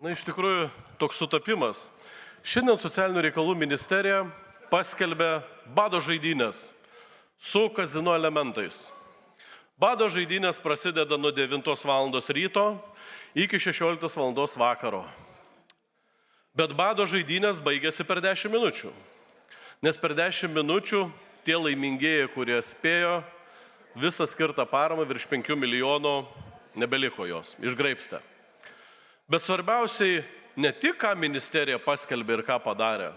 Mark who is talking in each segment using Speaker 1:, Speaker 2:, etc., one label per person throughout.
Speaker 1: Iš tikrųjų, toks sutapimas. Šiandien Socialinių reikalų ministerija paskelbė bado žaidynės su kazino elementais. Bado žaidynės prasideda nuo 9 val. Ryto iki 16 val. Vakaro. Bet bado žaidynės baigėsi per 10 minučių. Nes per 10 minučių tie laimingieji, kurie spėjo, visą skirtą paramą virš 5 milijonų nebeliko jos, išgraibstė. Bet svarbiausiai ne tik, ką ministerija paskelbė ir ką padarė,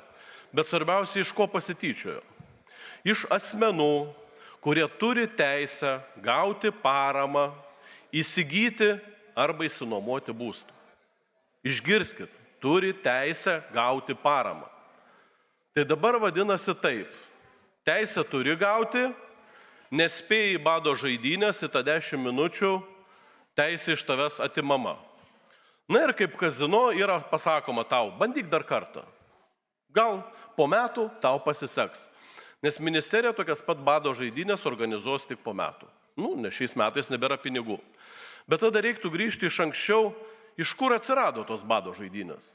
Speaker 1: bet svarbiausiai, iš ko pasityčiojo. Iš asmenų, kurie turi teisę gauti paramą, įsigyti arba išsinuomoti būstą. Išgirskit, turi teisę gauti paramą. Tai dabar vadinasi taip. Teisę turi gauti, nespėjai bado žaidynės, į tą 10 minučių teisė iš tavęs atimama. Na ir kaip kazino yra pasakoma tau, bandyk dar kartą. Gal po metų tau pasiseks. Nes ministerija tokias pat bado žaidynės organizuos tik po metų. Nes šiais metais nebėra pinigų. Bet tada reiktų grįžti iš anksčiau, iš kur atsirado tos bado žaidynės.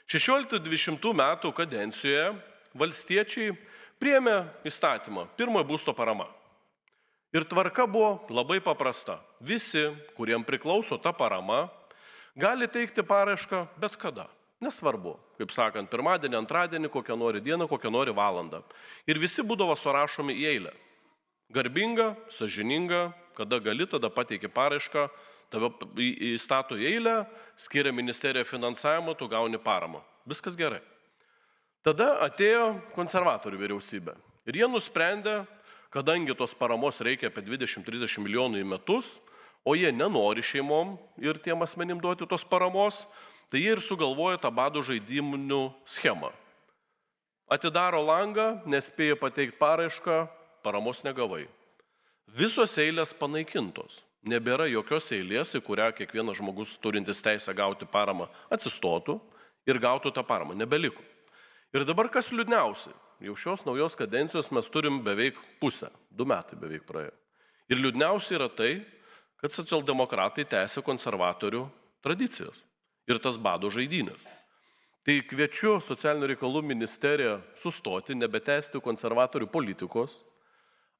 Speaker 1: 16-20 metų kadencijoje valstiečiai priėmė įstatymą pirmojo būsto parama. Ir tvarka buvo labai paprasta. Visi, kuriem priklauso ta parama, gali teikti paraišką bet kada. Nesvarbu, kaip sakant, pirmadienį, antradienį, kokią nori dieną, kokią nori valandą. Ir visi būdavo surašomi į eilę. Garbinga, sąžininga, kada gali, tada pateiki paraišką, tave įstato į eilę, skiria ministerija finansavimą, tu gauni paramą. Viskas gerai. Tada atėjo konservatorių vyriausybė. Ir jie nusprendė, kadangi tos paramos reikia apie 20-30 milijonų į metus, o jie nenori šeimom ir tiem asmenim duoti tos paramos, tai jie ir sugalvoja tą bado žaidimų schemą. Atidaro langą, nespėjo pateikti paraišką, paramos negavai. Visos eilės panaikintos. Nebėra jokios eilės, į kurią kiekvienas žmogus turintis teisę gauti paramą atsistotų ir gautų tą paramą. Nebeliko. Ir dabar kas liūdniausiai, jau šios naujos kadencijos mes turim beveik pusę, 2 metai beveik praėjo. Ir liūdniausiai yra tai, kad socialdemokratai tęsia konservatorių tradicijas ir tas bado žaidynės. Tai kviečiu Socialinių reikalų ministeriją sustoti, nebetęsti konservatorių politikos,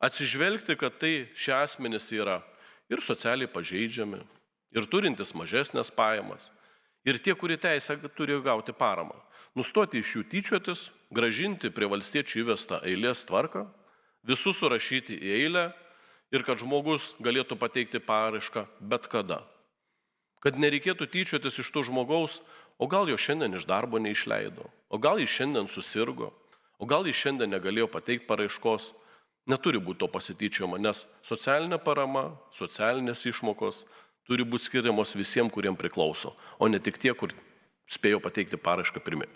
Speaker 1: atsižvelgti, kad tai šie asmenys yra ir socialiai pažeidžiami, ir turintis mažesnės pajamas, ir tie, kurie teisę turi gauti paramą. Nustoti iš jų tyčiotis, gražinti prie valstiečių įvestą eilės tvarką, visus surašyti į eilę ir kad žmogus galėtų pateikti paraišką bet kada. Kad nereikėtų tyčiotis iš tų žmogaus, o gal jo šiandien iš darbo neišleido, o gal jis šiandien susirgo, o gal jis šiandien negalėjo pateikti paraiškos. Neturi būti to pasityčiojama, nes socialinė parama, socialinės išmokos turi būti skiriamos visiems, kuriems priklauso, o ne tik tie, kur spėjo pateikti paraišką pirmi.